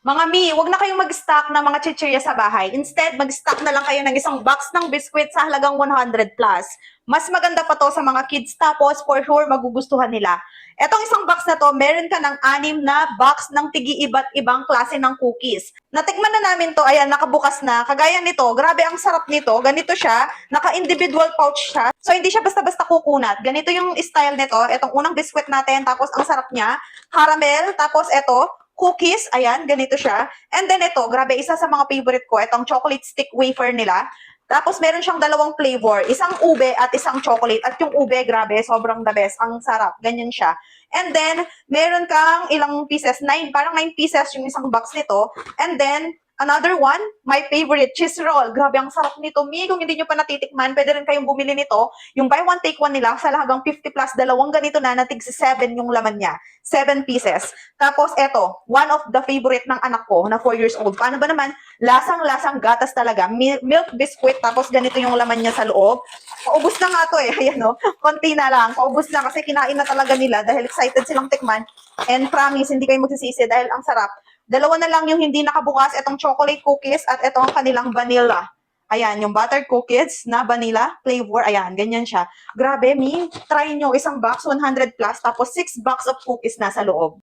Mga Mi, wag na kayong mag-stock ng mga chichirya sa bahay. Instead, mag-stock na lang kayo ng isang box ng biskwit sa halagang 100 plus. Mas maganda pa to sa mga kids, tapos for sure magugustuhan nila. Etong isang box na to, meron ka ng 6 na box ng tigi iba't ibang klase ng cookies. Natikman na namin to, ayan, nakabukas na. Kagaya nito, grabe ang sarap nito. Ganito siya, naka-individual pouch siya. So, hindi siya basta-basta kukunat. Ganito yung style nito. Etong unang biskwit natin, tapos ang sarap niya. Caramel, tapos eto, cookies, ayan, ganito siya. And then ito, grabe, isa sa mga favorite ko, itong chocolate stick wafer nila. Tapos meron siyang dalawang flavor, isang ube at isang chocolate. At yung ube, grabe, sobrang the best. Ang sarap, ganyan siya. And then, meron kang ilang pieces, parang 9 pieces yung isang box nito. And then, another one, my favorite, cheese roll. Grabe, ang sarap nito. Mi, kung hindi nyo pa natitikman, pwede rin kayong bumili nito. Yung buy one, take one nila sa halagang 50 plus, dalawang ganito na, natig 7 yung laman niya. 7 pieces. Tapos eto, one of the favorite ng anak ko na 4 years old. Paano ba naman? Lasang-lasang gatas talaga. Milk biscuit, tapos ganito yung laman niya sa loob. Paubos na nga to eh. Ayan no, konti na lang. Paubos na kasi kinain na talaga nila dahil excited silang tikman. And promise, hindi kayo magsisisi dahil ang sarap. Dalawa na lang yung hindi nakabukas, itong chocolate cookies at itong kanilang vanilla. Ayan, yung buttered cookies na vanilla flavor. Ayan, ganyan siya. Grabe, Mi. Try nyo isang box, 100 plus, tapos 6 box of cookies na sa loob.